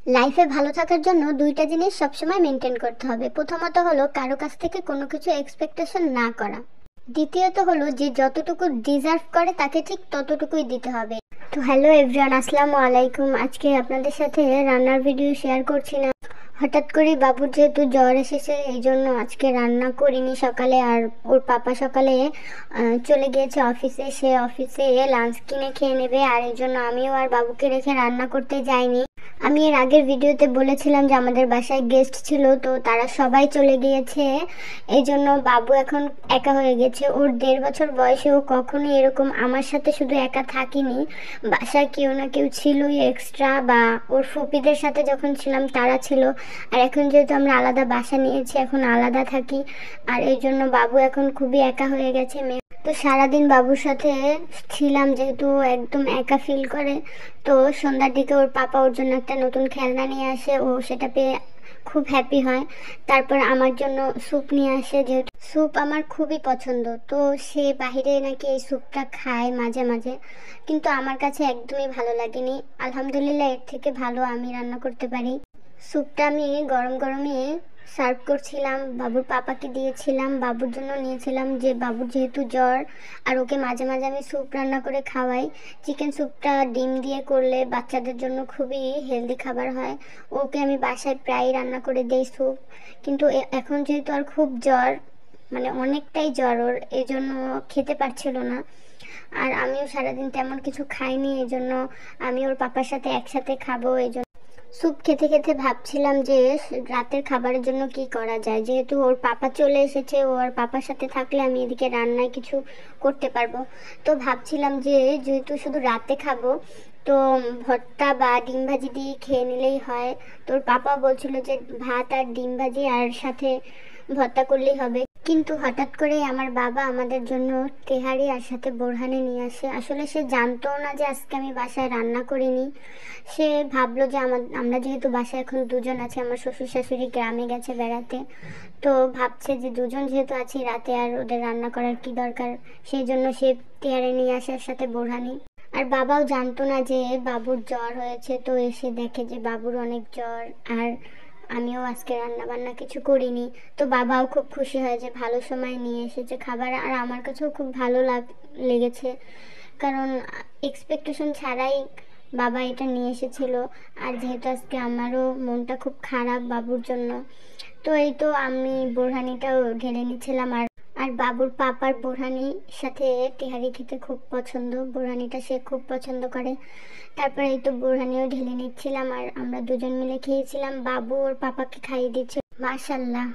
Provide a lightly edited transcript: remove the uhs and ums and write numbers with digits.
লাইফে ভালো থাকার জন্য দুইটা জিনিস সবসময় মেনটেন করতে হবে। প্রথমত হলো কারো কাছ থেকে কোনো কিছু এক্সপেকটেশন না করা। দ্বিতীয়ত হলো যে যতটুকু ডিজার্ভ করে তাকে ঠিক ততটুকুই দিতে হবে। তো হ্যালো এভরিওয়ান, আসসালামু আলাইকুম। আজকে আপনাদের সাথে রান্নার ভিডিও শেয়ার করছি না, হঠাৎ করে বাবুর যেহেতু জ্বর এসেছে এই জন্য আজকে রান্না করিনি সকালে। আর ওর পাপা সকালে চলে গিয়েছে অফিসে, সে অফিসে লাঞ্চ কিনে খেয়ে নেবে, আর এই জন্য আমিও আর বাবুকে রেখে রান্না করতে যাইনি। আমি এর আগের ভিডিওতে বলেছিলাম যে আমাদের বাসায় গেস্ট ছিল, তো তারা সবাই চলে গিয়েছে, এই জন্য বাবু এখন একা হয়ে গেছে। ওর 1.5 বছর বয়সে ও কখনোই এরকম আমার সাথে শুধু একা থাকিনি, বাসায় কেউ না কেউ ছিলই এক্সট্রা, বা ওর ফুপিদের সাথে যখন ছিলাম তারা ছিল। আর এখন যেহেতু আমরা আলাদা বাসা নিয়েছি, এখন আলাদা থাকি, আর এই জন্য বাবু এখন খুবই একা হয়ে গেছে। তো সারাদিন বাবুর সাথে ছিলাম, যেহেতু একদম একা ফিল করে। তো সন্ধ্যার দিকে ওর পাপা ওর জন্য একটা নতুন খেলনা নিয়ে আসে, ও সেটা পেয়ে খুব হ্যাপি হয়। তারপর আমার জন্য স্যুপ নিয়ে আসে, যেহেতু স্যুপ আমার খুবই পছন্দ। তো সে বাহিরে নাকি এই স্যুপটা খায় মাঝে মাঝে, কিন্তু আমার কাছে একদমই ভালো লাগেনি। আলহামদুলিল্লাহ, এর থেকে ভালো আমি রান্না করতে পারি। স্যুপটা আমি গরম গরমই সার্ভ করছিলাম, বাবুর পাপাকে দিয়েছিলাম, বাবুর জন্য নিয়েছিলাম, যে বাবুর যেহেতু জ্বর, আর ওকে মাঝে মাঝে আমি স্যুপ রান্না করে খাওয়াই। চিকেন স্যুপটা ডিম দিয়ে করলে বাচ্চাদের জন্য খুবই হেলদি খাবার হয়। ওকে আমি বাসায় প্রায় রান্না করে দেই স্যুপ, কিন্তু এখন যেহেতু আর খুব জ্বর, মানে অনেকটাই জ্বর ওর, এই জন্য খেতে পারছিল না। আর আমিও সারাদিন তেমন কিছু খাইনি, এই জন্য আমি ওর পাপার সাথে একসাথে খাবো। এই স্যুপ খেতে খেতে ভাবছিলাম যে রাতের খাবারের জন্য কি করা যায়। যেহেতু ওর পাপা চলে এসেছে, ও আর পাপার সাথে থাকলে আমি এদিকে রান্নায় কিছু করতে পারবো। তো ভাবছিলাম যে যেহেতু শুধু রাতে খাবো, তো ভর্তা বা ডিম ভাজি দিয়ে খেয়ে নিলেই হয়। তোর পাপা বলছিল যে ভাত আর ডিম ভাজি আর সাথে ভর্তা করলেই হবে। কিন্তু হঠাৎ করে আমার বাবা আমাদের জন্য তেহারি আর সাথে বোরহানি নিয়ে আসে। আসলে সে জানতো না যে আজকে আমি বাসায় রান্না করিনি। সে ভাবলো যে আমরা যেহেতু বাসায় এখন দুজন আছি, আমার শ্বশুর শাশুড়ি গ্রামে গেছে বেড়াতে, তো ভাবছে যে দুজন যেহেতু আছি রাতে আর ওদের রান্না করার কি দরকার, সেই জন্য সে তেহারি নিয়ে আসার সাথে বোরহানি। আর বাবাও জানতো না যে বাবুর জ্বর হয়েছে, তো এসে দেখে যে বাবুর অনেক জ্বর, আর আমিও আজকে রান্না বান্না কিছু করিনি। তো বাবাও খুব খুশি হয় যে ভালো সময় নিয়ে এসেছে খাবার, আর আমার কাছেও খুব ভালো লেগেছে, কারণ এক্সপেকটেশন ছাড়াই বাবা এটা নিয়ে এসেছিল। আর যেহেতু আজকে আমারও মনটা খুব খারাপ বাবুর জন্য, তো এই তো আমি বোরহানিটাও ঢেলে নিচ্ছিলাম। আর আর বাবুর পাপার বোরহানির সাথে তেহারি খেতে খুব পছন্দ, বোরহানিটা সে খুব পছন্দ করে। তারপরে এই তো বোরহানিও ঢেলে নিচ্ছিলাম, আর আমরা দুজন মিলে খেয়েছিলাম। বাবু ওর পাপাকে খাইয়ে দিচ্ছে। মাশাল্লাহ,